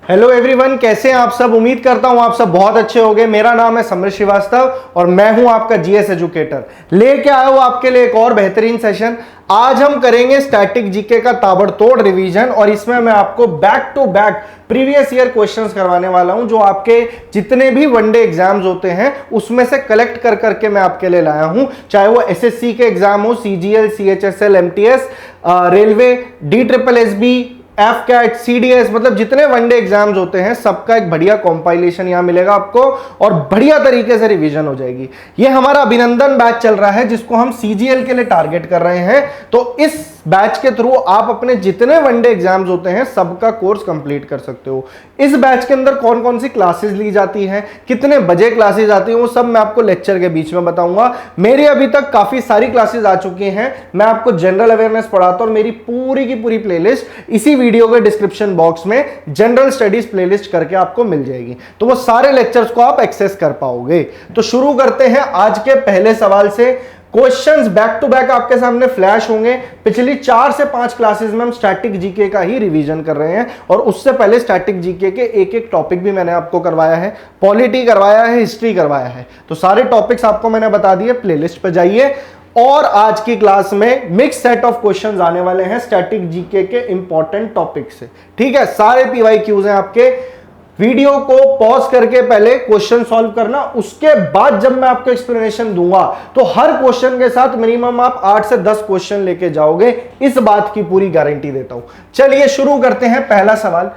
Hello everyone, कैसे हैं आप सब। उम्मीद करता हूं आप सब बहुत अच्छे होंगे। मेरा नाम है समर श्रीवास्तव और मैं हूं आपका जीएस एजुकेटर। लेके आया हूं आपके लिए एक और बेहतरीन सेशन। आज हम करेंगे स्टैटिक जीके का ताबड़तोड़ रिवीजन और इसमें मैं आपको back to back previous year questions करवाने वाला हूं, जो आपके जितने भी वनडे एग्जाम्स होते हैं उसमें से कलेक्ट कर करके मैं आपके लिए लाया हूं। चाहे वो एसएससी के एग्जाम हो, CGL, CHSL, MTS, railway, DSSB, AFCAT, CDS, मतलब जितने वनडे एग्जाम्स होते हैं सबका एक बढ़िया कॉम्पाइलेशन यहां मिलेगा आपको और बढ़िया तरीके से रिवीजन हो जाएगी। ये हमारा अभिनंदन बैच चल रहा है जिसको हम CGL के लिए टारगेट कर रहे हैं। तो इस बैच के थ्रू आप अपने जितने वनडे एग्जाम्स होते हैं सबका कोर्स कंप्लीट कर सकते हो। इस बैच के अंदर कौन कौन सी क्लासेस ली जाती हैं, कितने बजे क्लासेस आती हैं, वो सब मैं आपको लेक्चर के बीच में बताऊंगा। मेरी अभी तक काफी सारी क्लासेस आ चुकी हैं। मैं आपको जनरल अवेयरनेस पढ़ाता हूं और मेरी पूरी की पूरी प्लेलिस्ट इसी वीडियो के डिस्क्रिप्शन बॉक्स में जनरल स्टडीज प्लेलिस्ट करके आपको मिल जाएगी, तो वो सारे लेक्चर्स को आप एक्सेस कर पाओगे। तो शुरू करते हैं आज के पहले सवाल से। क्वेश्चंस बैक टू बैक आपके सामने फ्लैश होंगे। पिछली 4 से 5 क्लासेस में हम स्टैटिक जीके का ही रिवीजन कर रहे हैं और उससे पहले स्टैटिक जीके के एक एक टॉपिक भी मैंने आपको करवाया है। पॉलिटी करवाया है, हिस्ट्री करवाया है, तो सारे टॉपिक्स आपको मैंने बता दिए। प्लेलिस्ट पे जाइए और आज की क्लास में मिक्स सेट ऑफ क्वेश्चंस आने वाले हैं स्टैटिक जीके के इंपॉर्टेंट टॉपिक से। ठीक है, सारे PYQs हैं आपके। वीडियो को पॉज करके पहले क्वेश्चन सॉल्व करना, उसके बाद जब मैं आपको एक्सप्लेनेशन दूंगा तो हर क्वेश्चन के साथ मिनिमम आप 8 से 10 क्वेश्चन लेके जाओगे, इस बात की पूरी गारंटी देता हूं। चलिए शुरू करते हैं। पहला सवाल,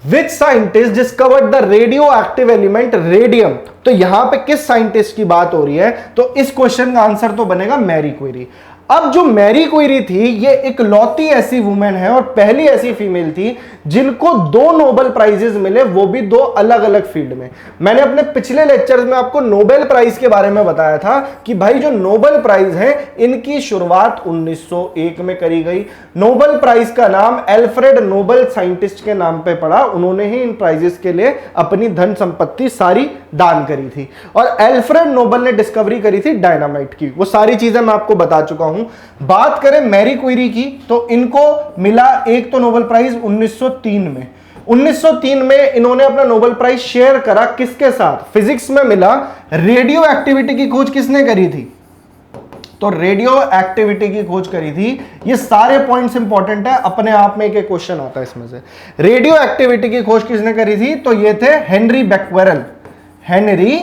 which scientist discovered the radio active element radium. तो यहां पे किस साइंटिस्ट की बात हो रही है, तो इस क्वेश्चन का आंसर तो बनेगा मैरी क्वेरी। अब जो मैरी क्वेरी थी ये इकलौती ऐसी वुमेन है और पहली ऐसी फीमेल थी जिनको 2 नोबेल प्राइजेस मिले, वो भी 2 अलग अलग फील्ड में। मैंने अपने पिछले लेक्चर्स में आपको नोबेल प्राइज के बारे में बताया था कि भाई जो नोबेल प्राइज है इनकी शुरुआत 1901 में करी गई। नोबेल प्राइज का नाम एल्फ्रेड नोबेल साइंटिस्ट के नाम पे पड़ा। उन्होंने ही इन प्राइजेस के लिए अपनी धन संपत्ति सारी दान करी थी और एल्फ्रेड नोबेल ने डिस्कवरी करी थी डायनामाइट की। वो सारी चीजें मैं आपको बता चुका हूं। बात करें मैरी क्वेरी की तो इनको मिला एक तो नोबेल प्राइज 1903 में। 1903 में इन्होंने अपना नोबेल प्राइज शेयर करा किसके साथ, फिजिक्स में मिला। रेडियो एक्टिविटी की खोज किसने करी थी, तो रेडियो एक्टिविटी की खोज करी थी। ये सारे पॉइंट्स इंपॉर्टेंट है, अपने आप में एक क्वेश्चन आता है इसमें से। रेडियो एक्टिविटी की खोज किसने करी थी, तो ये थे हेनरी बैक्वेरेल। Henry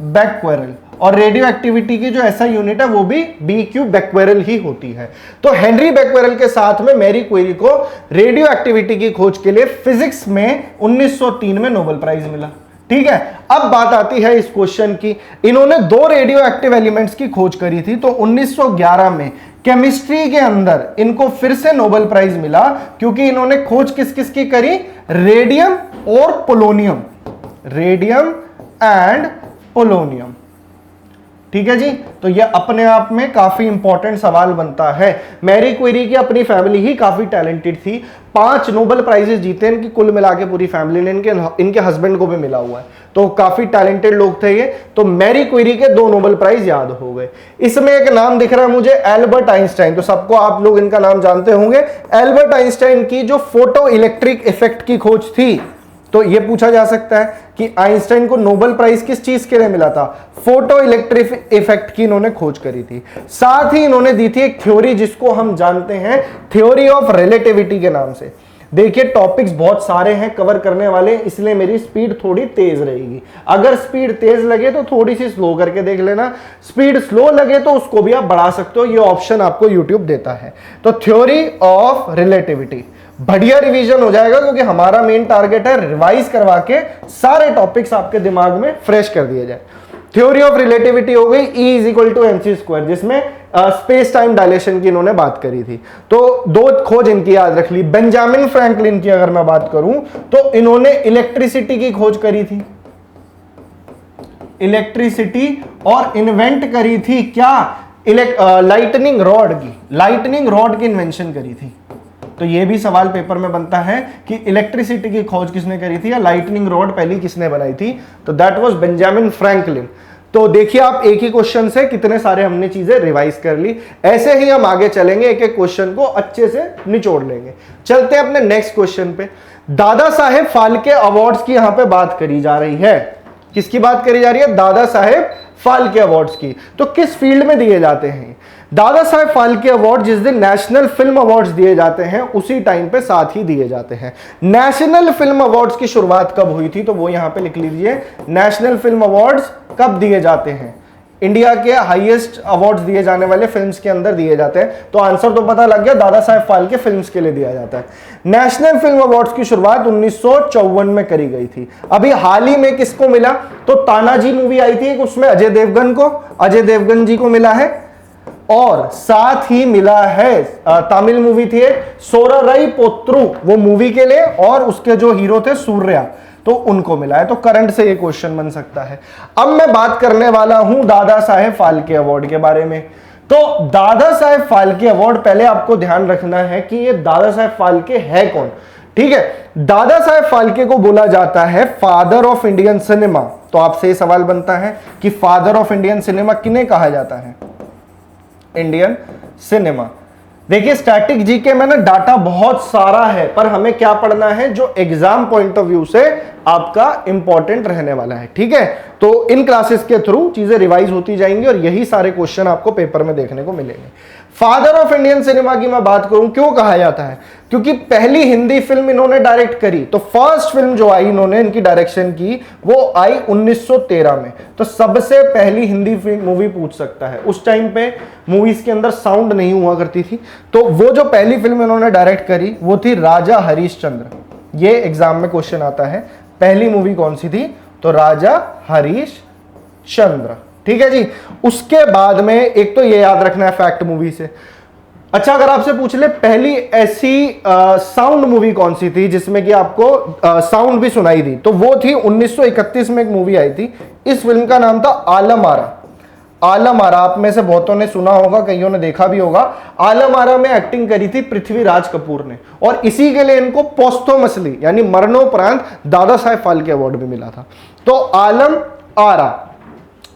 Becquerel. और रेडियो एक्टिविटी की जो ऐसा यूनिट है वो भी BQ बैक्वेरेल ही होती है। तो हेनरी बैक्वेरेल के साथ में मैरी क्वेरी को रेडियो एक्टिविटी की खोज के लिए फिजिक्स में 1903 में नोबेल प्राइज मिला। ठीक है, अब बात आती है इस क्वेश्चन की। इन्होंने 2 रेडियो एक्टिव एलिमेंट्स की खोज करी थी, तो 1911 में केमिस्ट्री के अंदर इनको फिर से नोबेल प्राइज मिला क्योंकि इन्होंने खोज किस किस की करी, रेडियम और पोलोनियम। Radium and polonium. ठीक है जी, तो यह अपने आप में काफी इंपॉर्टेंट सवाल बनता है। मैरी क्वेरी की अपनी फैमिली ही काफी टैलेंटेड थी। 5 नोबेल प्राइजेस जीते इनकी कुल मिला के पूरी फैमिली ने। इनके हस्बैंड को भी मिला हुआ है, तो काफी टैलेंटेड लोग थे ये। तो मैरी क्वेरी के 2 नोबेल प्राइज याद हो गए। इसमें एक नाम दिख रहा है मुझे, एल्बर्ट आइंस्टाइन। तो सबको आप लोग इनका नाम जानते होंगे। एल्बर्ट आइंस्टाइन की जो फोटो इलेक्ट्रिक इफेक्ट की खोज थी, तो यह पूछा जा सकता है कि आइंस्टाइन को नोबेल प्राइज किस चीज के लिए मिला था, फोटो इलेक्ट्रिक इफेक्ट की इन्होंने खोज करी थी। साथ ही इन्होंने दी थी एक थ्योरी जिसको हम जानते हैं थ्योरी ऑफ रिलेटिविटी के नाम से। देखिए टॉपिक्स बहुत सारे हैं कवर करने वाले, इसलिए मेरी स्पीड थोड़ी तेज रहेगी। अगर स्पीड तेज लगे तो थोड़ी सी स्लो करके देख लेना, स्पीड स्लो लगे तो उसको भी आप बढ़ा सकते हो, ये ऑप्शन आपको यूट्यूब देता है। तो थ्योरी ऑफ रिलेटिविटी बढ़िया रिवीजन हो जाएगा क्योंकि हमारा मेन टारगेट है रिवाइज करवा के सारे टॉपिक्स आपके दिमाग में फ्रेश कर दिए जाए। थ्योरी ऑफ रिलेटिविटी हो गई E = mc², जिसमें स्पेस टाइम डायलेशन की इन्होंने बात करी थी। तो 2 खोज इनकी याद रख ली। बेंजामिन फ्रैंकलिन की अगर मैं बात करूं तो इन्होंने इलेक्ट्रिसिटी की खोज करी थी। इलेक्ट्रिसिटी और इन्वेंट करी थी क्या, लाइटनिंग रॉड की। लाइटनिंग रॉड की इन्वेंशन करी थी। तो ये भी सवाल पेपर में बनता है कि इलेक्ट्रिसिटी की खोज किसने करी थी या लाइटनिंग रॉड पहली किसने बनाई थी, तो दैट वाज बेंजामिन फ्रैंकलिन। तो देखिए आप एक ही क्वेश्चन से कितने सारे हमने चीजें रिवाइज कर ली। ऐसे ही हम आगे चलेंगे, एक एक क्वेश्चन को अच्छे से निचोड़ लेंगे। चलते हैं अपने नेक्स्ट क्वेश्चन पे। दादा साहेब फाल्के अवार्ड्स की यहां पे बात करी जा रही है। किसकी बात करी जा रही है? दादा साहेब फाल्के अवार्ड्स की। तो किस फील्ड में दिए जाते हैं दादा साहेब फाल्के अवार्ड? जिस दिन नेशनल फिल्म अवार्ड्स दिए जाते हैं उसी टाइम पे साथ ही दिए जाते हैं। नेशनल फिल्म अवार्ड्स की शुरुआत कब हुई थी? तो वो यहां पे लिख लीजिए, नेशनल फिल्म अवार्ड्स कब दिए जाते हैं? इंडिया के हाईएस्ट अवार्ड्स दिए जाने वाले फिल्म्स के अंदर दिए जाते हैं। तो आंसर तो पता लग गया, दादा साहेब फाल्के फिल्म्स के लिए दिया जाता है। नेशनल फिल्म अवार्ड्स की शुरुआत 1954 में करी गई थी। अभी हाल ही में किसको मिला? तो तानाजी मूवी आई थी, उसमें अजय देवगन जी को मिला है। और साथ ही मिला है तमिल मूवी थी सोरराई पोत्रु, वो मूवी के लिए, और उसके जो हीरो थे सूर्या, तो उनको मिला है। तो करंट से ये क्वेश्चन बन सकता है। अब मैं बात करने वाला हूं दादा साहेब फाल्के अवार्ड के बारे में। तो दादा साहेब फाल्के अवार्ड, पहले आपको ध्यान रखना है कि ये दादा साहेब फाल्के है कौन। ठीक है, दादा साहेब फाल्के को बोला जाता है फादर ऑफ इंडियन सिनेमा। तो आपसे ये सवाल बनता है कि फादर ऑफ इंडियन सिनेमा किन्हें कहा जाता है? Indian cinema. देखिए स्टैटिक जीके में ना डाटा बहुत सारा है, पर हमें क्या पढ़ना है जो एग्जाम पॉइंट ऑफ व्यू से आपका इंपॉर्टेंट रहने वाला है। ठीक है, तो इन क्लासेस के थ्रू चीजें रिवाइज होती जाएंगी और यही सारे क्वेश्चन आपको पेपर में देखने को मिलेंगे। फादर ऑफ इंडियन सिनेमा की मैं बात करूं, क्यों कहा जाता है? क्योंकि पहली हिंदी फिल्म इन्होंने डायरेक्ट करी। तो फर्स्ट फिल्म जो आई इन्होंने इनकी डायरेक्शन की वो आई 1913 में। तो सबसे पहली हिंदी मूवी पूछ सकता है। उस टाइम पे मूवीज के अंदर साउंड नहीं हुआ करती थी, तो वो जो पहली फिल्म इन्होंने डायरेक्ट करी वो थी राजा हरीशचंद्र। ये एग्जाम में क्वेश्चन आता है, पहली मूवी कौन सी थी? तो राजा हरीशचंद्र। ठीक है जी। उसके बाद में एक तो ये याद रखना है फैक्ट मूवी से। अच्छा, अगर आपसे पूछ ले पहली ऐसी साउंड मूवी कौन सी थी जिसमें कि आपको साउंड भी सुनाई दी, तो वो थी 1931 में एक मूवी आई थी। इस फिल्म का नाम था आलम आरा। आलम आरा आप में से बहुतों ने सुना होगा, कईयों ने देखा भी होगा। आलम आरा में एक्टिंग करी थी पृथ्वीराज कपूर ने, और इसी के लिए इनको पोस्टोमसली यानी मरणोपरांत दादा साहेब फाल्के अवार्ड भी मिला था। तो आलम आरा,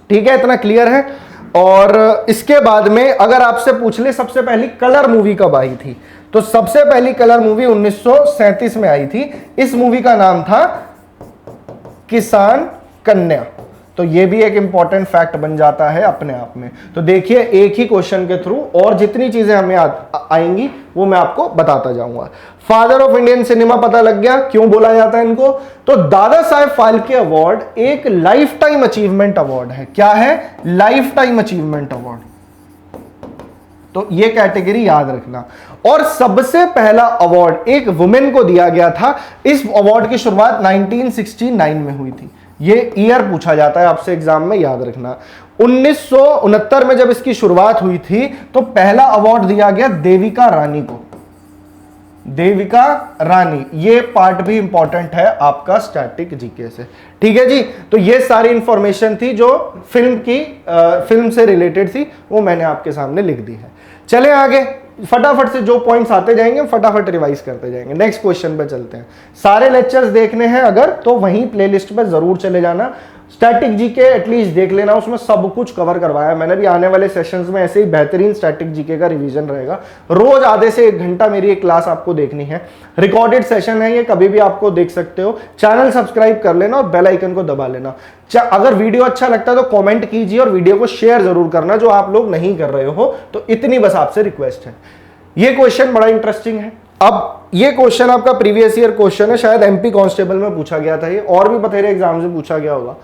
ठीक है, इतना क्लियर है। और इसके बाद में अगर आपसे पूछ ले सबसे पहली कलर मूवी कब आई थी, तो सबसे पहली कलर मूवी 1937 में आई थी। इस मूवी का नाम था किसान कन्या। तो ये भी एक इंपॉर्टेंट फैक्ट बन जाता है अपने आप में। तो देखिए एक ही क्वेश्चन के थ्रू और जितनी चीजें हमें आएंगी वो मैं आपको बताता जाऊंगा। फादर ऑफ इंडियन सिनेमा पता लग गया क्यों बोला जाता है इनको। तो दादा साहेब फाल्के अवार्ड एक लाइफ टाइम अचीवमेंट अवार्ड है। क्या है? Life time achievement award. तो ये कैटेगरी याद रखना। और सबसे पहला अवार्ड एक वुमेन को दिया गया था। इस अवार्ड की शुरुआत 1969 में हुई थी। ये ईयर पूछा जाता है आपसे एग्जाम में, याद रखना। 1969 में जब इसकी शुरुआत हुई थी तो पहला अवार्ड दिया गया देविका रानी को। देविका रानी, ये पार्ट भी इंपॉर्टेंट है आपका स्टैटिक जीके से। ठीक है जी। तो ये सारी इंफॉर्मेशन थी जो फिल्म से रिलेटेड थी, वो मैंने आपके सामने लिख दी है। चले आगे, फटाफट से जो पॉइंट्स आते जाएंगे फटाफट रिवाइज करते जाएंगे। नेक्स्ट क्वेश्चन पे चलते हैं। सारे लेक्चर्स देखने हैं अगर तो वहीं प्लेलिस्ट पे जरूर चले जाना। स्टैटिक जीके एटलीस्ट देख लेना, उसमें सब कुछ कवर करवाया है मैंने भी। आने वाले सेशंस में ऐसे ही बेहतरीन स्टैटिक जीके का रिवीजन रहेगा। रोज आधे से 1 घंटा मेरी एक क्लास आपको देखनी है। रिकॉर्डेड सेशन है ये, कभी भी आपको देख सकते हो। चैनल सब्सक्राइब कर लेना और बेल आइकन को दबा लेना। अगर वीडियो अच्छा लगता है तो कमेंट कीजिए और वीडियो को शेयर जरूर करना, जो आप लोग नहीं कर रहे हो। तो इतनी बस आपसे रिक्वेस्ट है। ये क्वेश्चन बड़ा इंटरेस्टिंग है। अब ये क्वेश्चन आपका प्रीवियस ईयर क्वेश्चन है, शायद एमपी कांस्टेबल में पूछा गया था ये, और भी बथेरे एग्जाम से पूछा गया होगा।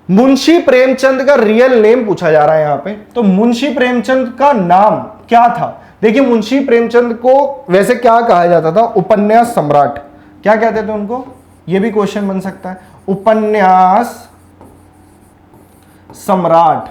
मुंशी प्रेमचंद का रियल नेम पूछा जा रहा है यहां पे। तो मुंशी प्रेमचंद का नाम क्या था? देखिए मुंशी प्रेमचंद को वैसे क्या कहा जाता था? उपन्यास सम्राट। क्या कहते थे उनको? ये भी क्वेश्चन बन सकता है। उपन्यास सम्राट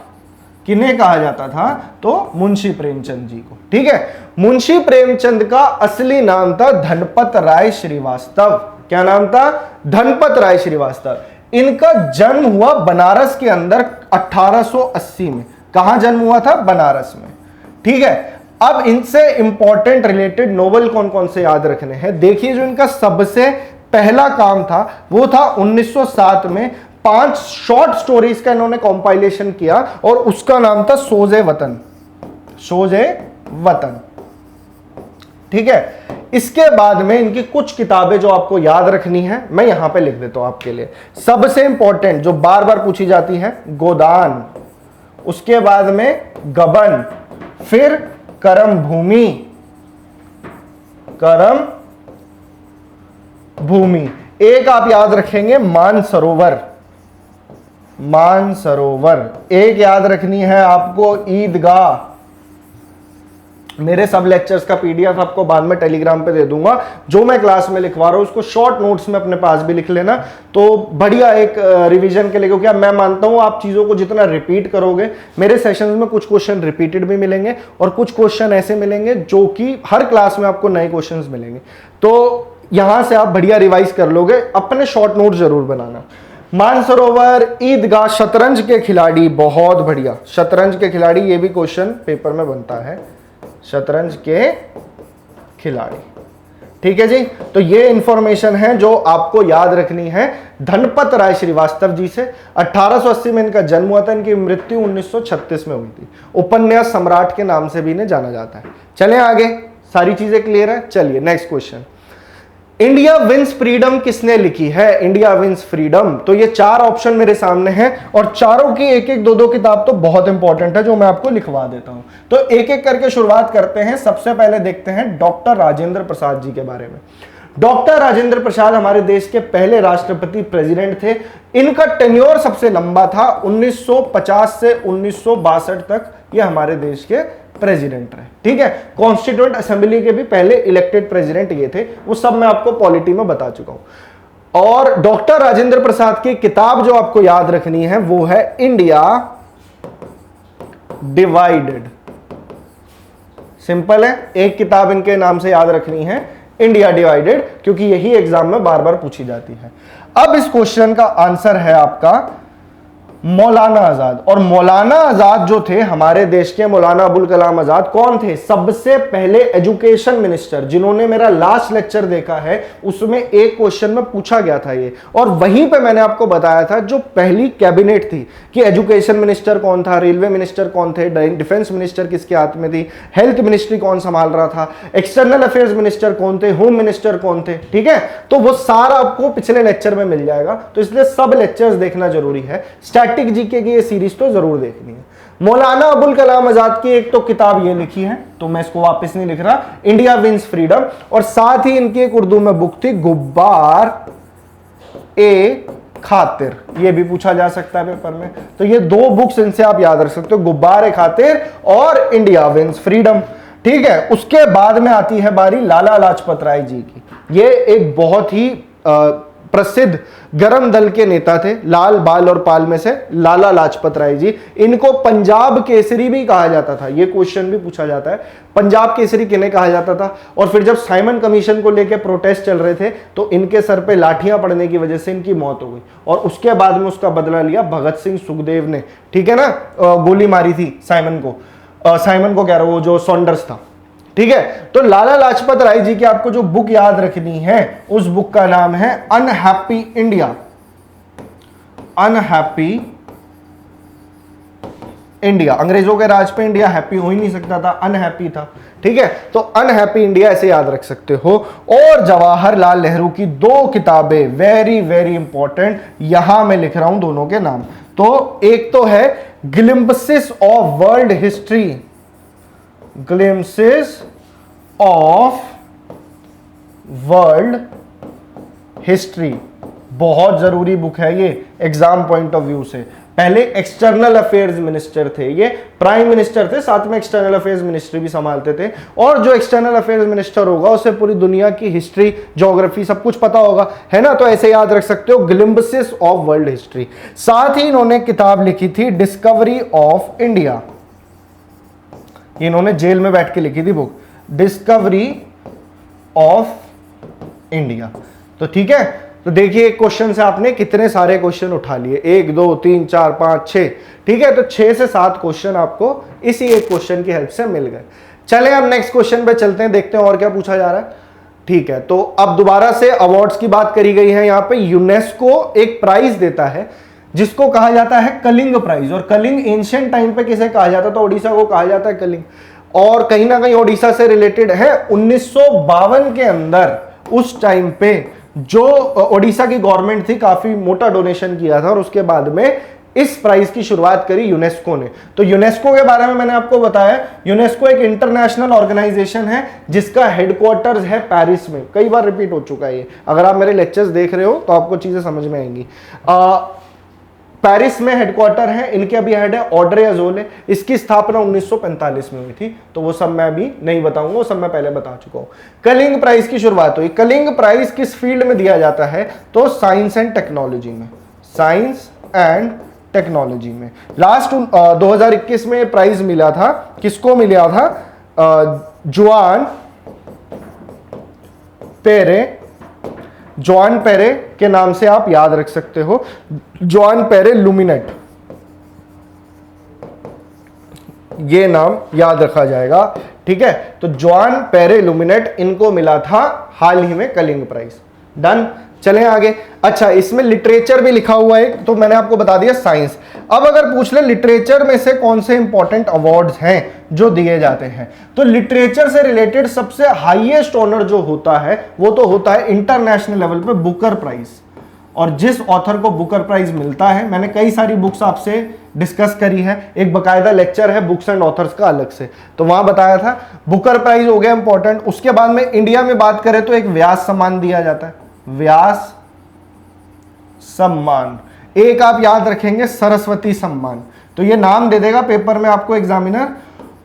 किन्हें कहा जाता था? तो मुंशी प्रेमचंद जी को। ठीक है। मुंशी प्रेमचंद का असली नाम था धनपत राय श्रीवास्तव। क्या नाम था? धनपत राय श्रीवास्तव। इनका जन्म हुआ बनारस के अंदर 1880 में। कहां जन्म हुआ था? बनारस में। ठीक है। अब इनसे इंपॉर्टेंट रिलेटेड नोवेल कौन कौन से याद रखने हैं। देखिए जो इनका सबसे पहला काम था वो था 1907 में 5 शॉर्ट स्टोरीज का इन्होंने कॉम्पाइलेशन किया और उसका नाम था सोज़े वतन। सोज़े वतन, ठीक है। इसके बाद में इनकी कुछ किताबें जो आपको याद रखनी है, मैं यहां पे लिख देता हूं आपके लिए। सबसे इंपॉर्टेंट जो बार बार पूछी जाती है, गोदान, उसके बाद में गबन, फिर करम भूमि, करम भूमि, एक आप याद रखेंगे मानसरोवर, मानसरोवर, एक याद रखनी है आपको ईदगाह। मेरे सब लेक्चर्स का पीडीएफ आपको बाद में टेलीग्राम पे दे दूंगा, जो मैं क्लास में लिखवा रहा हूं उसको शॉर्ट नोट्स में अपने पास भी लिख लेना, तो बढ़िया एक रिवीजन के लिए, क्योंकि मैं मानता हूं आप चीजों को जितना रिपीट करोगे, मेरे सेशंस में कुछ क्वेश्चन रिपीटेड भी मिलेंगे और कुछ क्वेश्चन ऐसे मिलेंगे जो कि हर क्लास में आपको नए क्वेश्चन मिलेंगे, तो यहां से आप बढ़िया रिवाइज कर लोगे। अपने शॉर्ट नोट जरूर बनाना। मानसरोवर, ईदगाह, शतरंज के खिलाड़ी, बहुत बढ़िया, शतरंज के खिलाड़ी, ये भी क्वेश्चन पेपर में बनता है, शतरंज के खिलाड़ी, ठीक है जी। तो ये इंफॉर्मेशन है जो आपको याद रखनी है धनपत राय श्रीवास्तव जी से। 1880 में इनका जन्म हुआ था, इनकी मृत्यु 1936 में हुई थी। उपन्यास सम्राट के नाम से भी इन्हें जाना जाता है। चलें आगे, सारी चीजें क्लियर है। चलिए next question, India Wins Freedom किसने लिखी है? इंडिया विंस फ्रीडम, तो ये 4 ऑप्शन मेरे सामने हैं और चारों की एक एक 2-2 किताब तो बहुत इंपॉर्टेंट है, जो मैं आपको लिखवा देता हूं। तो एक एक करके शुरुआत करते हैं। सबसे पहले देखते हैं डॉक्टर राजेंद्र प्रसाद जी के बारे में। डॉक्टर राजेंद्र प्रसाद हमारे देश के पहले राष्ट्रपति प्रेसिडेंट थे। इनका टेन्योर सबसे लंबा था, 1950 से 1962 तक ये हमारे देश के प्रेसिडेंट रहे, ठीक है। कॉन्स्टिट्यूएंट असेंबली के भी पहले इलेक्टेड प्रेसिडेंट ये थे, वो सब मैं आपको पॉलिटी में बता चुका हूं। और डॉक्टर राजेंद्र प्रसाद की किताब जो आपको याद रखनी है वो है इंडिया डिवाइडेड। सिंपल है, एक किताब इनके नाम से याद रखनी है, इंडिया डिवाइडेड, क्योंकि यही एग्जाम में बार बार पूछी जाती है। अब इस क्वेश्चन का आंसर है आपका मौलाना आजाद। और मौलाना आजाद जो थे हमारे देश के, मौलाना अबुल कलाम आजाद कौन थे? सबसे पहले एजुकेशन मिनिस्टर, जिन्होंने मेरा लास्ट लेक्चर देखा है उसमें एक क्वेश्चन में पूछा गया था ये, और वहीं पे मैंने आपको बताया था जो पहली कैबिनेट थी कि एजुकेशन मिनिस्टर कौन था, रेलवे मिनिस्टर कौन थे, डिफेंस मिनिस्टर किसके हाथ में थी, हेल्थ मिनिस्ट्री कौन संभाल रहा था, एक्सटर्नल अफेयर्स मिनिस्टर कौन थे, होम मिनिस्टर कौन थे, ठीक है। तो वो सारा आपको पिछले लेक्चर में मिल जाएगा, तो इसलिए सब लेक्चर्स देखना जरूरी है। स्टैटिक जीके की ये सीरीज तो जरूर देखनी है। मौलाना अबुल कलाम आजाद की एक तो किताब ये लिखी है, तो मैं इसको वापस नहीं लिख रहा, इंडिया विंस फ्रीडम, और साथ ही इनकी एक उर्दू में बुक थी गुब्बार ए खातिर, ये भी पूछा जा सकता है पेपर में। तो ये 2 बुक्स इनसे आप याद रख सकते हो, गुब्बार ए खातिर और इंडिया विंस फ्रीडम, ठीक है। उसके बाद में आती है बारी लाला लाजपत राय जी की। ये एक बहुत ही प्रसिद्ध गरम दल के नेता थे, लाल बाल और पाल में से लाला लाजपत राय जी। इनको पंजाब केसरी भी कहा जाता था, ये क्वेश्चन भी पूछा जाता है, पंजाब केसरी किन्हें कहा जाता था। और फिर जब साइमन कमीशन को लेकर प्रोटेस्ट चल रहे थे तो इनके सर पे लाठियां पड़ने की वजह से इनकी मौत हो गई, और उसके बाद में उसका बदला लिया भगत सिंह सुखदेव ने, ठीक है ना। गोली मारी थी साइमन को कह रहा हूं, वो जो सॉन्डर्स था, ठीक है। तो लाला लाजपत राय जी की आपको जो बुक याद रखनी है, उस बुक का नाम है अनहैप्पी इंडिया। अनहैप्पी इंडिया, अंग्रेजों के राज पे इंडिया हैप्पी हो ही नहीं सकता था, अनहैप्पी था, ठीक है। तो अनहैप्पी इंडिया ऐसे याद रख सकते हो। और जवाहरलाल नेहरू की 2 किताबें वेरी वेरी इंपॉर्टेंट, यहां मैं लिख रहा हूं दोनों के नाम। तो एक तो है glimpses of world history, glimpses of world history, बहुत जरूरी बुक है ये एग्जाम पॉइंट ऑफ व्यू से। पहले एक्सटर्नल अफेयर्स मिनिस्टर थे, ये प्राइम मिनिस्टर थे, साथ में एक्सटर्नल अफेयर्स मिनिस्ट्री भी संभालते थे। और जो एक्सटर्नल अफेयर्स मिनिस्टर होगा उसे पूरी दुनिया की हिस्ट्री, ज्योग्राफी सब कुछ पता होगा, है ना। तो ऐसे याद रख सकते हो, ग्लिम्पसेस ऑफ वर्ल्ड हिस्ट्री। साथ ही इन्होंने किताब लिखी थी डिस्कवरी ऑफ इंडिया, इन्होंने जेल में बैठ के लिखी थी बुक, डिस्कवरी ऑफ इंडिया। तो ठीक है, तो देखिए एक क्वेश्चन से आपने कितने सारे क्वेश्चन उठा लिए, 1 2 3 4 5 6, ठीक है। तो 6 से 7 क्वेश्चन आपको इसी एक क्वेश्चन की हेल्प से मिल गए। चले अब नेक्स्ट क्वेश्चन पे चलते हैं, देखते हैं और क्या पूछा जा रहा है। ठीक है, तो अब दोबारा से अवार्ड्स की बात करी गई है। यहाँ पे यूनेस्को एक प्राइज देता है जिसको कहा जाता है कलिंग प्राइज। और कलिंग एंशिएंट टाइम पे किसे कहा जाता था? उड़ीसा को कहा जाता है कलिंग। और कहीं ना कहीं उड़ीसा से रिलेटेड है। 1952 के अंदर उस टाइम पे जो उड़ीसा की गवर्नमेंट थी, काफी मोटा डोनेशन किया था और उसके बाद में इस प्राइज की शुरुआत करी यूनेस्को ने। तो यूनेस्को के बारे में मैंने आपको बताया, यूनेस्को एक इंटरनेशनल ऑर्गेनाइजेशन है जिसका हेडक्वार्टर्स है पेरिस में। कई बार रिपीट हो चुका है ये, अगर आप मेरे लेक्चर्स देख रहे हो तो आपको चीजें समझ में आएंगी। पेरिस में हेडक्वार्टर है, इनके अभी हेड है ऑड्रे अजोले। इसकी स्थापना 1945 में हुई थी, तो वो सब मैं अभी नहीं बताऊंगा, वो सब मैं पहले बता चुका हूं। कलिंग प्राइज की शुरुआत हुई। कलिंग प्राइज किस फील्ड में दिया जाता है? तो साइंस एंड टेक्नोलॉजी में, साइंस एंड टेक्नोलॉजी में। लास्ट 2021 में प्राइज मिला था, किसको मिला था? जुआन पेरे के नाम से आप याद रख सकते हो, जुआन पेरे लुमिनेट, ये नाम याद रखा जाएगा, ठीक है। तो जुआन पेरे लुमिनेट, इनको मिला था हाल ही में कलिंग प्राइज। डन, चलें आगे। अच्छा, इसमें लिटरेचर भी लिखा हुआ है, तो मैंने आपको बता दिया साइंस। अब अगर पूछ ले लिटरेचर में से कौन से इंपॉर्टेंट अवार्ड्स हैं जो दिए जाते हैं, तो लिटरेचर से रिलेटेड सबसे हाईएस्ट ऑनर जो होता है वो तो होता है इंटरनेशनल लेवल पे बुकर प्राइज। और जिस ऑथर को बुकर प्राइज मिलता है, मैंने कई सारी बुक्स आपसे डिस्कस करी है, एक बकायदा लेक्चर है बुक्स एंड ऑथर्स का अलग से, तो वहां बताया था। बुकर प्राइज हो गया इंपॉर्टेंट। उसके बाद में इंडिया में बात करें तो एक व्यास सम्मान दिया जाता है, व्यास सम्मान। एक आप याद रखेंगे सरस्वती सम्मान, तो ये नाम दे देगा पेपर में आपको एग्जामिनर,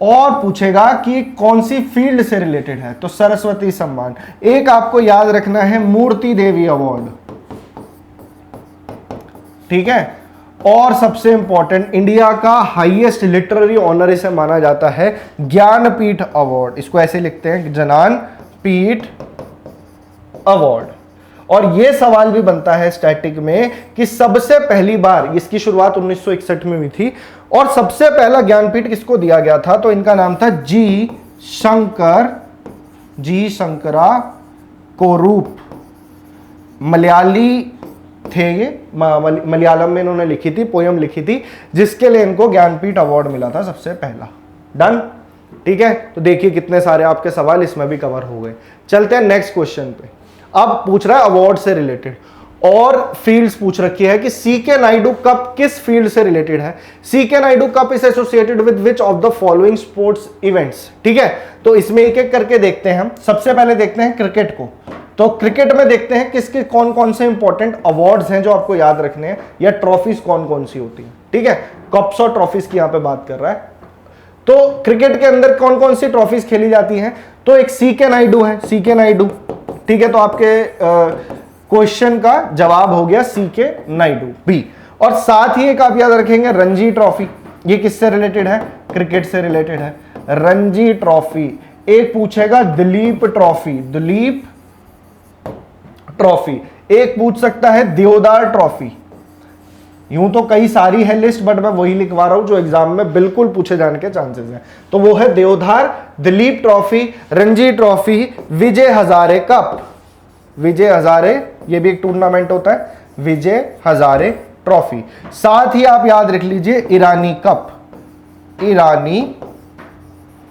और पूछेगा कि कौन सी फील्ड से रिलेटेड है, तो सरस्वती सम्मान। एक आपको याद रखना है मूर्ति देवी अवार्ड, ठीक है। और सबसे इंपॉर्टेंट, इंडिया का हाईएस्ट लिटरेरी ऑनर इसे माना जाता है ज्ञानपीठ अवार्ड। इसको ऐसे लिखते हैं, ज्ञानपीठ अवार्ड। और यह सवाल भी बनता है स्टैटिक में कि सबसे पहली बार इसकी शुरुआत 1961 में हुई थी, और सबसे पहला ज्ञानपीठ किसको दिया गया था? तो इनका नाम था जी शंकरा कोरूप। मलयाली थे ये, मलयालम में इन्होंने लिखी थी, पोयम लिखी थी, जिसके लिए इनको ज्ञानपीठ अवार्ड मिला था सबसे पहला। डन, ठीक है। तो देखिए कितने सारे आपके सवाल इसमें भी कवर हो गए। चलते हैं नेक्स्ट क्वेश्चन पे। अब पूछ रहा है अवार्ड से रिलेटेड, और फील्ड्स पूछ रखी है कि सीके नायडू कप किस फील्ड से रिलेटेड है। CK Naidu cup is associated with which of the following sports events, ठीक है। तो इसमें एक एक करके देखते हैं हम। सबसे पहले देखते हैं क्रिकेट को। तो क्रिकेट में देखते हैं किसके कौन कौन से इंपॉर्टेंट अवार्ड्स हैं जो आपको याद रखने हैं, या ट्रॉफीज कौन कौन सी होती हैं, ठीक है। कप्स और ट्रॉफीज की यहां पे बात कर रहा है। तो क्रिकेट के अंदर कौन कौन सी ट्रॉफीज खेली जाती हैं? तो एक सीके नायडू है, सीके नायडू, ठीक है। तो आपके क्वेश्चन का जवाब हो गया सीके नायडू बी। और साथ ही एक आप याद रखेंगे रणजी ट्रॉफी। ये किससे रिलेटेड है? क्रिकेट से रिलेटेड है, रणजी ट्रॉफी। एक पूछेगा दिलीप ट्रॉफी, दिलीप ट्रॉफी। एक पूछ सकता है देवदार ट्रॉफी। यूं तो कई सारी है लिस्ट, बट मैं वही लिखवा रहा हूं जो एग्जाम में बिल्कुल पूछे जाने के चांसेस हैं। तो वो है Deodhar, Dilip trophy, Ranji trophy, Vijay Hazare cup. Vijay Hazare, ये भी एक टूर्नामेंट होता है, विजय हजारे ट्रॉफी। साथ ही आप याद रख लीजिए ईरानी कप, ईरानी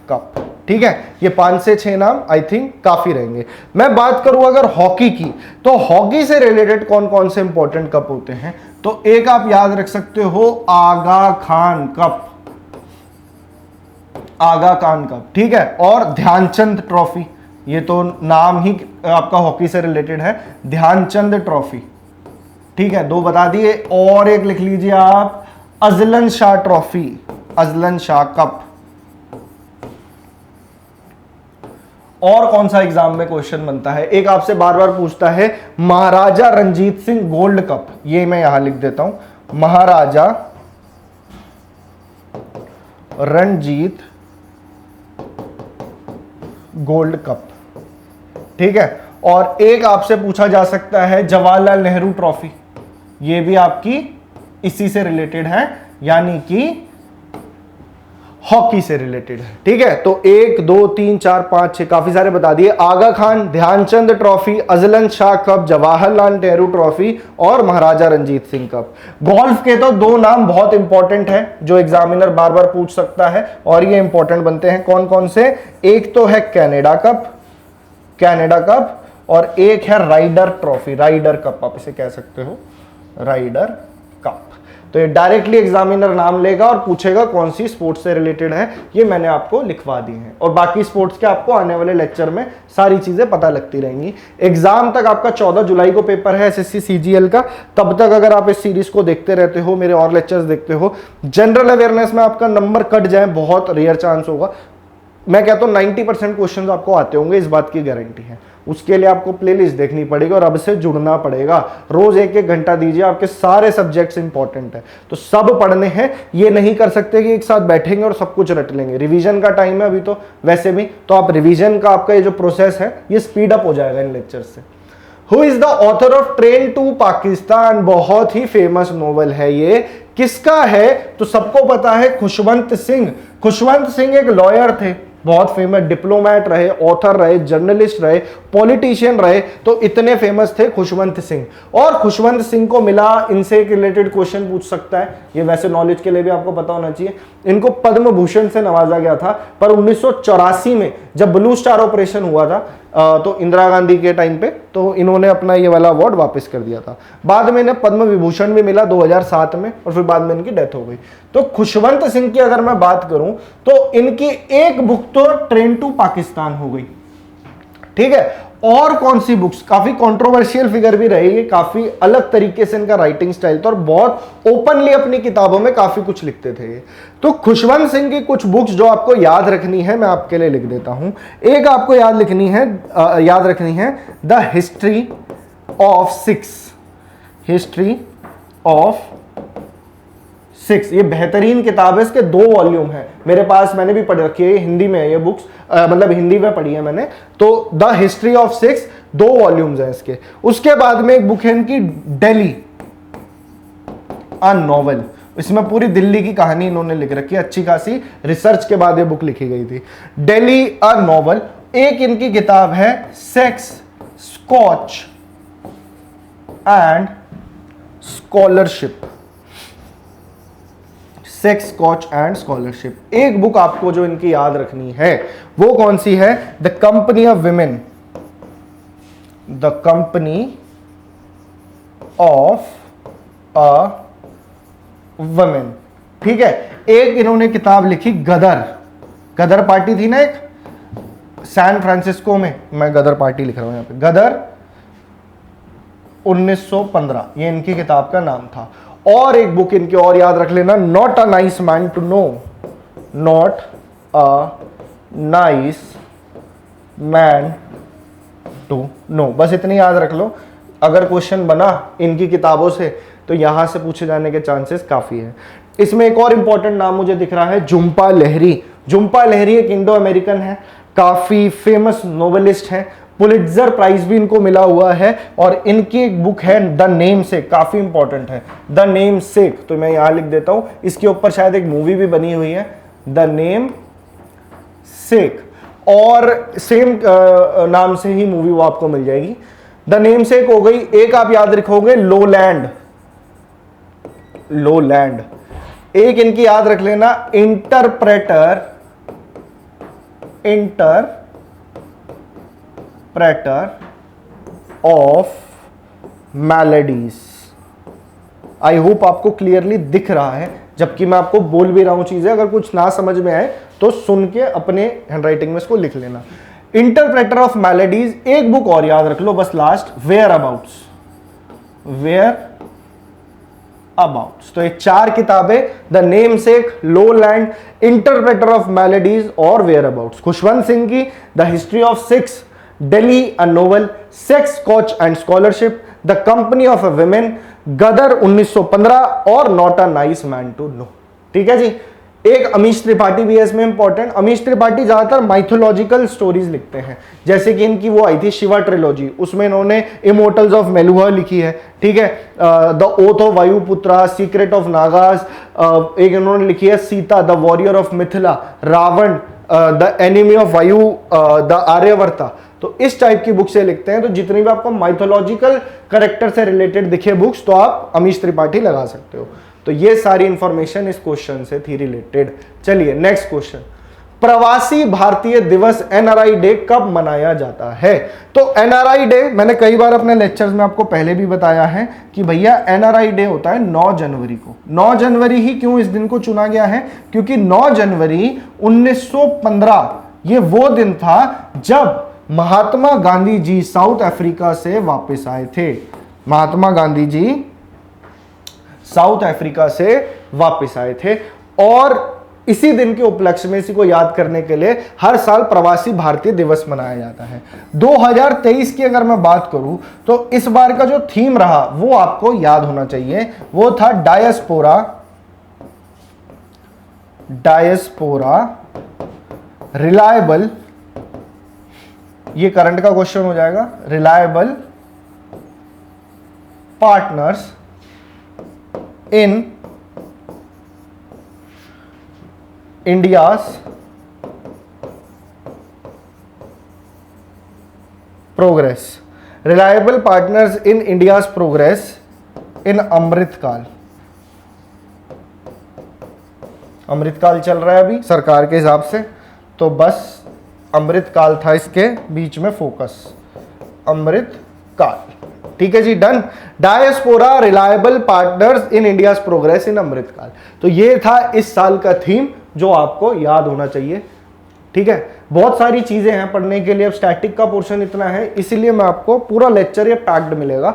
कप, ठीक है। ये 5 से 6 नाम आई थिंक काफी रहेंगे। मैं बात करूं अगर हॉकी की, तो हॉकी से रिलेटेड कौन कौन से इंपॉर्टेंट कप होते हैं? तो एक आप याद रख सकते हो आगा खान कप, आगा खान कप, ठीक है। और ध्यानचंद ट्रॉफी, ये तो नाम ही आपका हॉकी से रिलेटेड है, ध्यानचंद ट्रॉफी, ठीक है। 2 बता दिए। और एक लिख लीजिए आप Azlan Shah trophy, Azlan Shah cup. और कौन सा एग्जाम में क्वेश्चन बनता है? एक आपसे बार बार पूछता है महाराजा रंजीत सिंह गोल्ड कप। ये मैं यहां लिख देता हूं, महाराजा रणजीत गोल्ड कप, ठीक है। और एक आपसे पूछा जा सकता है जवाहरलाल नेहरू ट्रॉफी। ये भी आपकी इसी से रिलेटेड है, यानी कि हॉकी से रिलेटेड है। ठीक है, तो 1 2 3 4 5 6 काफी सारे बता दिए। Aga Khan, Dhyanchand trophy, Azlan Shah cup, Jawaharlal Nehru trophy और महाराजा रंजीत सिंह कप। गोल्फ के तो 2 नाम बहुत इंपॉर्टेंट है जो एग्जामिनर बार बार पूछ सकता है और ये इंपॉर्टेंट बनते हैं। कौन कौन से? एक तो है कैनेडा कप और एक है राइडर ट्रॉफी, राइडर कप आप इसे कह सकते हो, राइडर कप। तो ये डायरेक्टली एग्जामिनर नाम लेगा और पूछेगा कौन सी स्पोर्ट्स से रिलेटेड है। ये मैंने आपको लिखवा दी है और बाकी स्पोर्ट्स के आपको आने वाले लेक्चर में सारी चीजें पता लगती रहेंगी। एग्जाम तक आपका 14 जुलाई को पेपर है एसएससी सीजीएल का। तब तक अगर आप इस सीरीज को देखते रहते हो, मेरे और लेक्चर्स देखते हो, जनरल अवेयरनेस में आपका नंबर कट जाए बहुत रेयर चांस होगा। मैं कहता हूं 90% क्वेश्चंस आपको आते होंगे, इस बात की गारंटी है। उसके लिए आपको प्लेलिस्ट देखनी पड़ेगी और अब से जुड़ना पड़ेगा। रोज 1-1 घंटा दीजिए, आपके सारे सब्जेक्ट्स इंपॉर्टेंट है तो सब पढ़ने हैं। ये नहीं कर सकते कि एक साथ बैठेंगे और सब कुछ रट लेंगे। रिवीजन का टाइम है अभी तो, वैसे भी तो आप रिवीजन का आपका ये जो प्रोसेस है ये स्पीड अप हो जाएगा इन लेक्चर से। Who is the author of Train to Pakistan? बहुत ही फेमस नोवेल है ये। किसका है? तो सबको पता है, खुशवंत सिंह। खुशवंत सिंह एक लॉयर थे, बहुत फेमस डिप्लोमेट रहे, ऑथर रहे, जर्नलिस्ट रहे, पॉलिटिशियन रहे, तो इतने फेमस थे खुशवंत सिंह। और खुशवंत सिंह को मिला, इनसे रिलेटेड क्वेश्चन पूछ सकता है, ये वैसे नॉलेज के लिए भी आपको पता होना चाहिए। इनको पद्म भूषण से नवाजा गया था, पर 1984 में जब ब्लू स्टार ऑपरेशन हुआ था तो इंदिरा गांधी के टाइम पे, तो इन्होंने अपना ये वाला अवार्ड वापस कर दिया था। बाद में इन्हें पद्म विभूषण भी मिला 2007 में और फिर बाद में इनकी डेथ हो गई। तो खुशवंत सिंह की अगर मैं बात करूं तो इनकी एक बुक तो ट्रेन टू पाकिस्तान हो गई। ठीक है, और कौन सी बुक्स? काफी कंट्रोवर्शियल फिगर भी रहेगी, काफी अलग तरीके से इनका राइटिंग स्टाइल था और बहुत ओपनली अपनी किताबों में काफी कुछ लिखते थे ये। तो खुशवंत सिंह की कुछ बुक्स जो आपको याद रखनी है मैं आपके लिए लिख देता हूं। एक आपको याद रखनी है द हिस्ट्री ऑफ सिक्स। ये बेहतरीन किताब है, इसके 2 वॉल्यूम है मेरे पास, मैंने भी पढ़ रखी है, हिंदी में ये बुक्स, मतलब हिंदी में पढ़ी है मैंने। तो द हिस्ट्री ऑफ 6 2 वॉल्यूम्स है इसके। उसके बाद में एक बुक है इनकी दिल्ली अ नॉवल, इसमें पूरी दिल्ली की कहानी इन्होंने लिख रखी है, अच्छी खासी रिसर्च के बाद ये बुक लिखी गई थी, दिल्ली अ नॉवल। एक इनकी किताब है Sex, scotch and Scholarship, Sex, scotch and Scholarship. एक बुक आपको जो इनकी याद रखनी है वो कौन सी है? The company of women, the company of a women. ठीक है, एक इन्होंने किताब लिखी गदर पार्टी थी ना एक सैन फ्रांसिस्को में, मैं गदर पार्टी लिख रहा हूं यहां पे, गदर 1915, ये इनकी किताब का नाम था। और एक बुक इनकी और याद रख लेना, not a nice man to know, not a nice man to know. बस इतनी याद रख लो, अगर क्वेश्चन बना इनकी किताबों से तो यहां से पूछे जाने के चांसेस काफी है। इसमें एक और इंपॉर्टेंट नाम मुझे दिख रहा है, झुंपा लहरी। झुंपा लहरी एक इंडो अमेरिकन है, काफी फेमस नोवेलिस्ट है, पुलिट्जर प्राइज भी इनको मिला हुआ है। और इनकी एक बुक है द नेम सेक, काफी इंपॉर्टेंट है, द नेम सेक, तो मैं यहां लिख देता हूं। इसके ऊपर शायद एक मूवी भी बनी हुई है, द नेम सेक, और सेम नाम से ही मूवी वो आपको मिल जाएगी। द नेम सेक हो गई। एक आप याद रखोगे लोलैंड, एक इनकी याद रख लेना interpreter of melodies. I hope आपको क्लियरली दिख रहा है, जबकि मैं आपको बोल भी रहा हूं चीजें, अगर कुछ ना समझ में आए तो सुन के अपने हैंडराइटिंग में इसको लिख लेना। Interpreter of melodies. एक बुक और याद रख लो बस लास्ट, वेयर अबाउट्स। तो ये 4 किताबें, the namesake, lowland, interpreter of maladies और वेयर अबाउट्स। खुशवंत सिंह की the history of 6, Delhi a novel, sex, scotch and scholarship, the company of a women, Ghadar 1915 और not a nice man to know. ठीक है जी, एक अमीश त्रिपाठी भी है इसमें इंपॉर्टेंट। अमीश त्रिपाठी ज्यादातर माइथोलॉजिकल स्टोरीज लिखते हैं, जैसे कि इनकी वो आई थी शिवा ट्रिलॉजी, उसमें इन्होंने इमोर्टल्स ऑफ मेलुहा लिखी है, ठीक है, the oath of Vayuputra, secret of Nagas, एक इन्होंने लिखी है Sita the warrior of Mithila, Raavan the enemy of Vayu, the Aryavarta. तो इस टाइप की बुक से लिखते हैं। तो जितनी भी आपको माइथोलॉजिकल करेक्टर से रिलेटेड दिखे बुक्स, तो आप अमीश त्रिपाठी लगा सकते हो। तो ये सारी इंफॉर्मेशन इस क्वेश्चन से थी रिलेटेड। चलिए नेक्स्ट क्वेश्चन, प्रवासी भारतीय दिवस एनआरआई डे कब मनाया जाता है? तो एनआरआई डे मैंने कई बार अपने लेक्चर्स में आपको पहले भी बताया है कि भैया एनआरआई डे होता है 9 जनवरी को। 9 जनवरी ही क्यों इस दिन को चुना गया है? क्योंकि 9 जनवरी 1915 ये वो दिन था जब महात्मा गांधी जी साउथ अफ्रीका से वापस आए थे। महात्मा गांधी जी साउथ अफ्रीका से वापस आए थे, और इसी दिन के उपलक्ष्य में, इसी को याद करने के लिए हर साल प्रवासी भारतीय दिवस मनाया जाता है। 2023 की अगर मैं बात करूं तो इस बार का जो थीम रहा वो आपको याद होना चाहिए, वो था डायस्पोरा रिलायबल, ये करंट का क्वेश्चन हो जाएगा, reliable partners in India's progress, reliable partners in India's progress in Amritkaal. Amritkaal चल रहा है अभी सरकार के हिसाब से, तो बस अमृतकाल था इसके बीच में फोकस, अमृतकाल। ठीक है जी, done. Diaspora reliable partners in India's progress in Amritkaal. तो ये था इस साल का थीम जो आपको याद होना चाहिए। ठीक है, बहुत सारी चीजें हैं पढ़ने के लिए, अब स्टैटिक का पोर्शन इतना है, इसीलिए मैं आपको पूरा लेक्चर ये पैक्ड मिलेगा।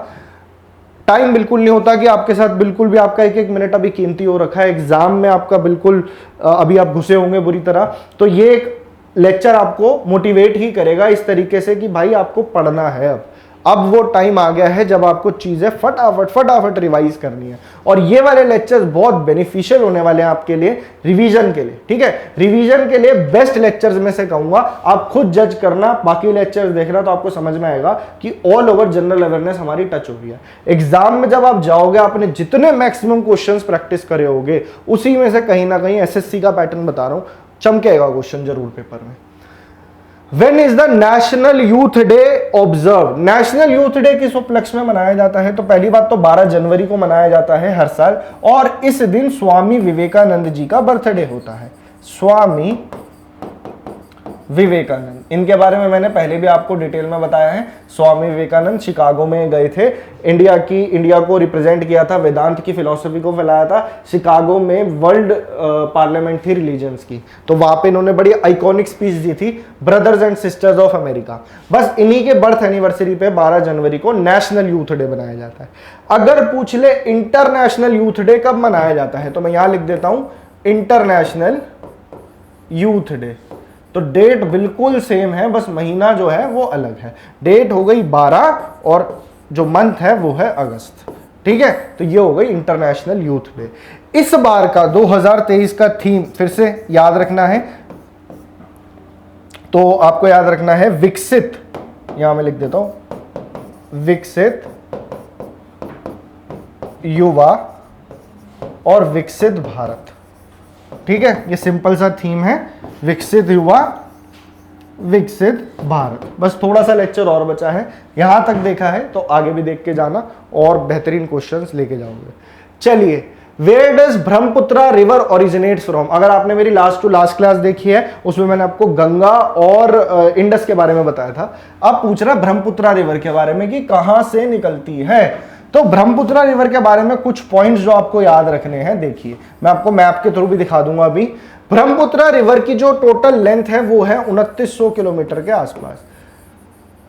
टाइम बिल्कुल नहीं होता कि आपके साथ बिल्कुल भी आपका एक एक मिनट अभी कीमती हो रखा है, एग्जाम में आपका बिल्कुल अभी आप घुसे होंगे बुरी तरह, तो ये एक लेक्चर आपको मोटिवेट ही करेगा इस तरीके से कि भाई आपको पढ़ना है। अब वो टाइम आ गया है जब आपको चीजें फटाफट रिवाइज करनी है, और ये वाले लेक्चर्स बहुत बेनिफिशियल होने वाले हैं आपके लिए रिवीजन के लिए। ठीक है, रिवीजन के लिए बेस्ट लेक्चर्स में से कहूंगा, आप खुद जज करना, बाकी लेक्चर्स देखना तो आपको समझ में आएगा कि ऑल ओवर जनरल अवेयरनेस हमारी टच हो रही है। एग्जाम में जब आप जाओगे, आपने जितने मैक्सिमम क्वेश्चंस प्रैक्टिस करे होगे, उसी में से कहीं ना कहीं एसएससी का पैटर्न बता रहा हूं, चमकेगा क्वेश्चन जरूर पेपर में। When is the National Youth Day observed? National youth day किस उपलक्ष्य में मनाया जाता है? तो पहली बात तो 12 जनवरी को मनाया जाता है हर साल, और इस दिन स्वामी विवेकानंद जी का बर्थडे होता है। स्वामी विवेकानंद, इनके बारे में मैंने पहले भी आपको डिटेल में बताया है। स्वामी विवेकानंद शिकागो में गए थे, इंडिया को रिप्रेजेंट किया था, वेदांत की फिलॉसफी को फैलाया था। शिकागो में वर्ल्ड पार्लियामेंट थी रिलीजन्स की, तो वहां पे इन्होंने बड़ी आइकॉनिक स्पीच दी थी, brothers and sisters of America. बस इन्हीं के बर्थ एनिवर्सरी पे 12 जनवरी को नेशनल यूथ डे मनाया जाता है। अगर पूछ ले इंटरनेशनल यूथ डे कब मनाया जाता है, तो मैं यहां लिख देता हूं इंटरनेशनल यूथ डे। तो डेट बिल्कुल सेम है, बस महीना जो है वो अलग है। डेट हो गई 12 और जो मंथ है वो है अगस्त। ठीक है, तो ये हो गई इंटरनेशनल यूथ डे। इस बार का 2023 का थीम फिर से याद रखना है, तो आपको याद रखना है विकसित, यहां मैं लिख देता हूं विकसित युवा और विकसित भारत। ठीक है, ये सिंपल सा थीम है, विकसित युवा विकसित भारत। बस थोड़ा सा लेक्चर और बचा है, यहां तक देखा है तो आगे भी देख के जाना और बेहतरीन क्वेश्चंस लेके जाओगे। चलिए, where does Brahmaputra river originates from? अगर आपने मेरी लास्ट टू लास्ट क्लास देखी है, उसमें मैंने आपको गंगा और इंडस के बारे में बताया था। अब पूछ रहा ब्रह्मपुत्रा रिवर के बारे में कि कहां से निकलती है। तो ब्रह्मपुत्रा रिवर के बारे में कुछ पॉइंट्स जो आपको याद रखने हैं, देखिए मैं आपको मैप के थ्रू भी दिखा दूंगा अभी। ब्रह्मपुत्रा रिवर की जो टोटल लेंथ है वो है 2900 किलोमीटर के आसपास।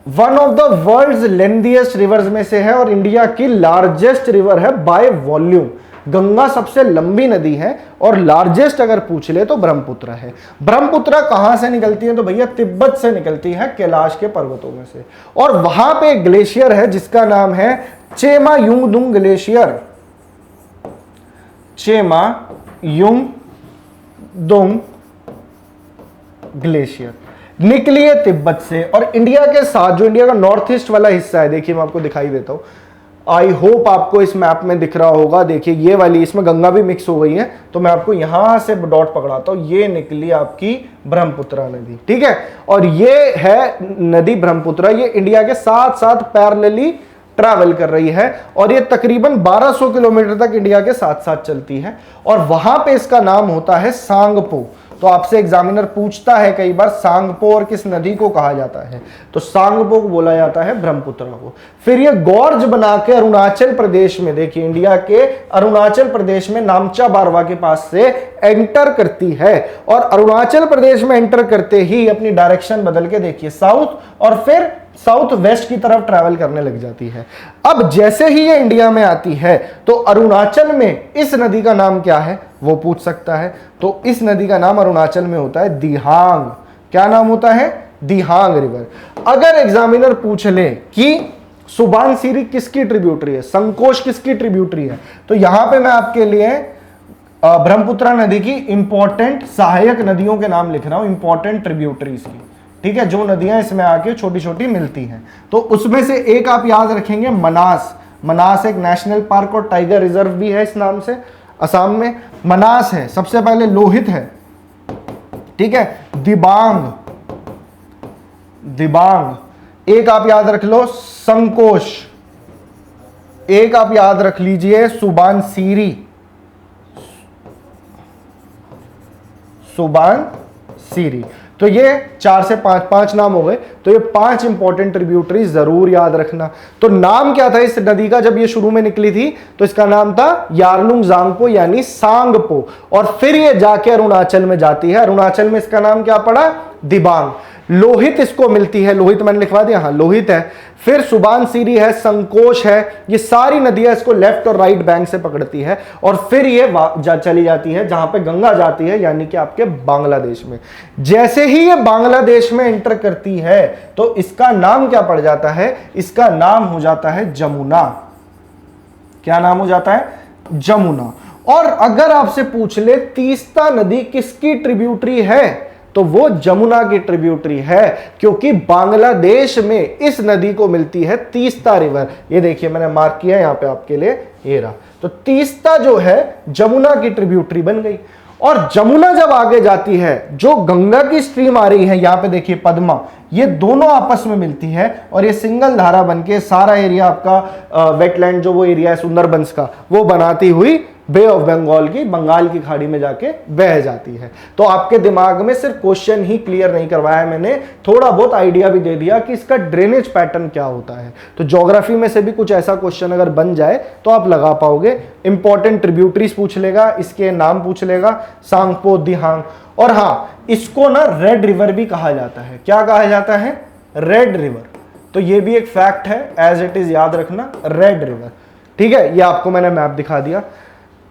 One of the world's lengthiest rivers में से है और इंडिया की लार्जेस्ट रिवर है बाय वॉल्यूम। गंगा सबसे लंबी नदी है और लार्जेस्ट अगर पूछ ले तो ब्रह्मपुत्रा है। ब्रह्मपुत्रा कहां से निकलती है? तो भैया तिब्बत से निकलती है, कैलाश के पर्वतों में से, और वहां पे एक ग्लेशियर है जिसका नाम है चेमा युंगडुंग ग्लेशियर। चेमा युंगडुंग दुंग ग्लेशियर निकली है तिब्बत से और इंडिया के साथ, जो इंडिया का नॉर्थ ईस्ट वाला हिस्सा है, देखिए मैं आपको दिखाई देता हूं, आई होप आपको इस मैप में दिख रहा होगा। देखिए ये वाली, इसमें गंगा भी मिक्स हो गई है, तो मैं आपको यहां से डॉट पकड़ाता हूं। ये निकली आपकी ब्रह्मपुत्रा नदी, ठीक है। और ये है नदी ब्रह्मपुत्रा, ये इंडिया के साथ साथ पैरेलली ट्रैवल कर रही है और ये तकरीबन 1200 किलोमीटर तक इंडिया के साथ साथ चलती है और वहां पे इसका नाम होता है सांगपो। तो आपसे एग्जामिनर पूछता है कई बार सांगपो और किस नदी को कहा जाता है, तो सांगपो को बोला जाता है ब्रह्मपुत्रा को। फिर ये गॉर्ज बना के अरुणाचल प्रदेश में, देखिए इंडिया के अरुणाचल प्रदेश में नामचा बारवा के पास से एंटर करती है और अरुणाचल प्रदेश में एंटर करते ही अपनी डायरेक्शन बदल के देखिए साउथ और फिर साउथ वेस्ट की तरफ ट्रैवल करने लग जाती है। अब जैसे ही ये इंडिया में आती है तो अरुणाचल में इस नदी का नाम क्या है वो पूछ सकता है। तो इस नदी का नाम अरुणाचल में होता है दिहांग। क्या नाम होता है? दिहांग रिवर। अगर एग्जामिनर पूछ ले कि सुबानसिरी किसकी ट्रिब्यूटरी है, संकोश किसकी ट्रिब्यूटरी है, तो यहां पे मैं आपके लिए ब्रह्मपुत्रा नदी की इंपॉर्टेंट सहायक नदियों के नाम लिख रहा हूं, इंपॉर्टेंट ट्रिब्यूटरीज की, ठीक है, जो नदियां इसमें आके छोटी छोटी मिलती हैं। तो उसमें से एक आप याद रखेंगे मनास। मनास एक नेशनल पार्क और टाइगर रिजर्व भी है इस नाम से, असम में। मनास है, सबसे पहले लोहित है, ठीक है, दिबांग, दिबांग एक आप याद रख लो, संकोश एक आप याद रख लीजिए, सुबानसिरी, सुबानसिरी। तो ये 4 से 5 नाम हो गए। तो ये 5 इंपॉर्टेंट ट्रिब्यूटरी जरूर याद रखना। तो नाम क्या था इस नदी का जब ये शुरू में निकली थी? तो इसका नाम था यारलुंग जांगपो यानी सांगपो। और फिर ये जाके अरुणाचल में जाती है। अरुणाचल में इसका नाम क्या पड़ा? दिबांग। लोहित इसको मिलती है, लोहित मैंने लिखवा दिया, हाँ लोहित है। फिर सुबानसिरी है, संकोश है, ये सारी नदियां इसको लेफ्ट और राइट बैंक से पकड़ती है और फिर ये चली जाती है जहां पे गंगा जाती है, यानी कि आपके बांग्लादेश में। जैसे ही ये बांग्लादेश में एंटर करती है तो इसका नाम क्या पड़ जाता है? इसका नाम हो जाता है जमुना। क्या नाम हो जाता है? जमुना। और अगर आपसे पूछ ले तीस्ता नदी किसकी ट्रिब्यूटरी है, तो वो जमुना की ट्रिब्यूटरी है, क्योंकि बांग्लादेश में इस नदी को मिलती है तीस्ता रिवर। ये देखिए मैंने मार्क किया यहां पे आपके लिए, ये रहा। तो तीस्ता जो है जमुना की ट्रिब्यूटरी बन गई। और जमुना जब आगे जाती है, जो गंगा की स्ट्रीम आ रही है, यहां पे देखिए पद्मा, ये दोनों आपस में मिलती है और ये सिंगल धारा बनके सारा एरिया आपका वेटलैंड जो वो एरिया है सुंदरबंस का, वो बनाती हुई बे ऑफ बंगाल की, बंगाल की खाड़ी में जाके बह जाती है। तो आपके दिमाग में सिर्फ क्वेश्चन ही क्लियर नहीं करवाया मैंने, थोड़ा बहुत आइडिया भी दे दिया कि इसका ड्रेनेज पैटर्न क्या होता है। तो ज्योग्राफी में से भी कुछ ऐसा क्वेश्चन अगर बन जाए तो आप लगा पाओगे। इंपॉर्टेंट ट्रिब्यूटरीज पूछ लेगा, इसके नाम पूछ लेगा, सांगपो, दिहांग। और हाँ, इसको ना रेड रिवर भी कहा जाता है। क्या कहा जाता है? Red river. तो ये भी एक फैक्ट है, एज इट इज याद रखना, रेड रिवर। ठीक है, ये आपको मैंने मैप दिखा दिया।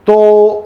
तो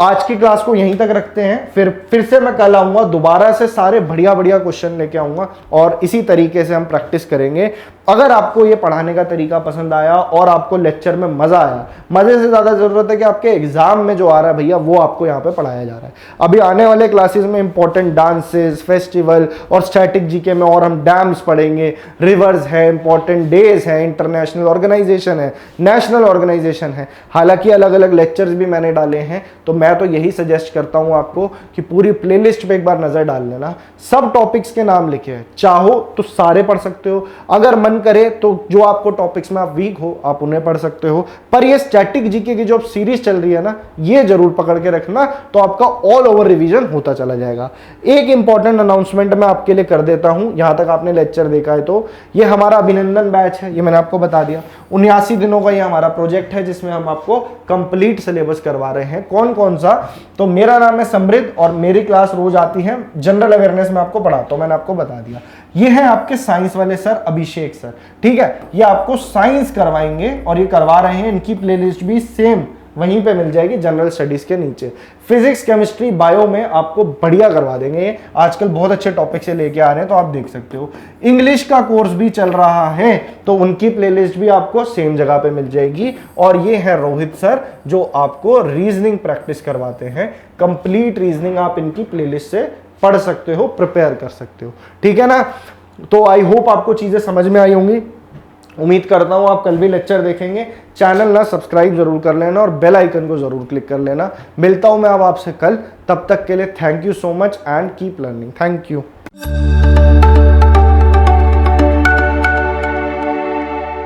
आज की क्लास को यहीं तक रखते हैं। फिर से मैं कल आऊंगा, दोबारा से सारे बढ़िया बढ़िया क्वेश्चन लेके आऊंगा और इसी तरीके से हम प्रैक्टिस करेंगे। अगर आपको ये पढ़ाने का तरीका पसंद आया और आपको लेक्चर में मजा आया, मजे से ज्यादा जरूरत है कि आपके एग्जाम में जो आ रहा है भैया वो आपको यहाँ पे पढ़ाया जा रहा है। अभी आने वाले क्लासेस में इंपॉर्टेंट डांसेस, फेस्टिवल और स्टैटिक जीके में और हम डैम्स पढ़ेंगे, रिवर्स है, इंपॉर्टेंट डेज है, इंटरनेशनल ऑर्गेनाइजेशन है, नेशनल ऑर्गेनाइजेशन है। हालांकि अलग अलग लेक्चर्स भी मैंने डाले हैं, तो मैं तो यही सजेस्ट करता हूं आपको कि पूरी प्लेलिस्ट पे एक बार नजर डाल लेना। सब टॉपिक्स के नाम लिखे हैं, चाहो तो सारे पढ़ सकते हो, अगर मन करे तो जो आपको टॉपिक्स में आप वीक हो आप उन्हें पढ़ सकते हो। पर ये स्टैटिक जीके की जो सीरीज चल रही है ना, ये जरूर पकड़ के रखना, तो आपका ऑल ओवर रिवीजन होता चला जाएगा। एक इंपॉर्टेंट अनाउंसमेंट मैं आपके लिए कर देता हूं, यहां तक आपने लेक्चर देखा है तो ये हमारा अभिनंदन बैच है, ये मैंने आपको बता दिया। 79 दिनों का ये हमारा प्रोजेक्ट है जिसमें हम आपको कंप्लीट सिलेबस करवा रहे हैं। कौन कौन सा? तो मेरा नाम है समृद्ध और मेरी क्लास रोज आती है, जनरल अवेयरनेस में आपको पढ़ाता हूं, मैंने आपको बता दिया। ये है आपके साइंस वाले सर, अभिषेक सर, ठीक है, ये आपको साइंस करवाएंगे और ये करवा रहे हैं। इनकी प्लेलिस्ट भी सेम वहीं पे मिल जाएगी जनरल स्टडीज के नीचे। फिजिक्स, केमिस्ट्री, बायो में आपको बढ़िया करवा देंगे, आजकल बहुत अच्छे टॉपिक से लेके आ रहे हैं, तो आप देख सकते हो। इंग्लिश का कोर्स भी चल रहा है, तो उनकी प्लेलिस्ट भी आपको सेम जगह पे मिल जाएगी। और ये है रोहित सर जो आपको रीजनिंग प्रैक्टिस करवाते हैं, कंप्लीट रीजनिंग आप इनकी प्लेलिस्ट से पढ़ सकते हो, प्रिपेयर कर सकते हो, ठीक है ना। तो आई होप आपको चीजें समझ में आई होंगी, उम्मीद करता हूं आप कल भी लेक्चर देखेंगे। चैनल ना सब्सक्राइब जरूर कर लेना और बेल आइकन को जरूर क्लिक कर लेना। मिलता हूं मैं अब आपसे कल, तब तक के लिए thank you so much and keep learning. Thank you.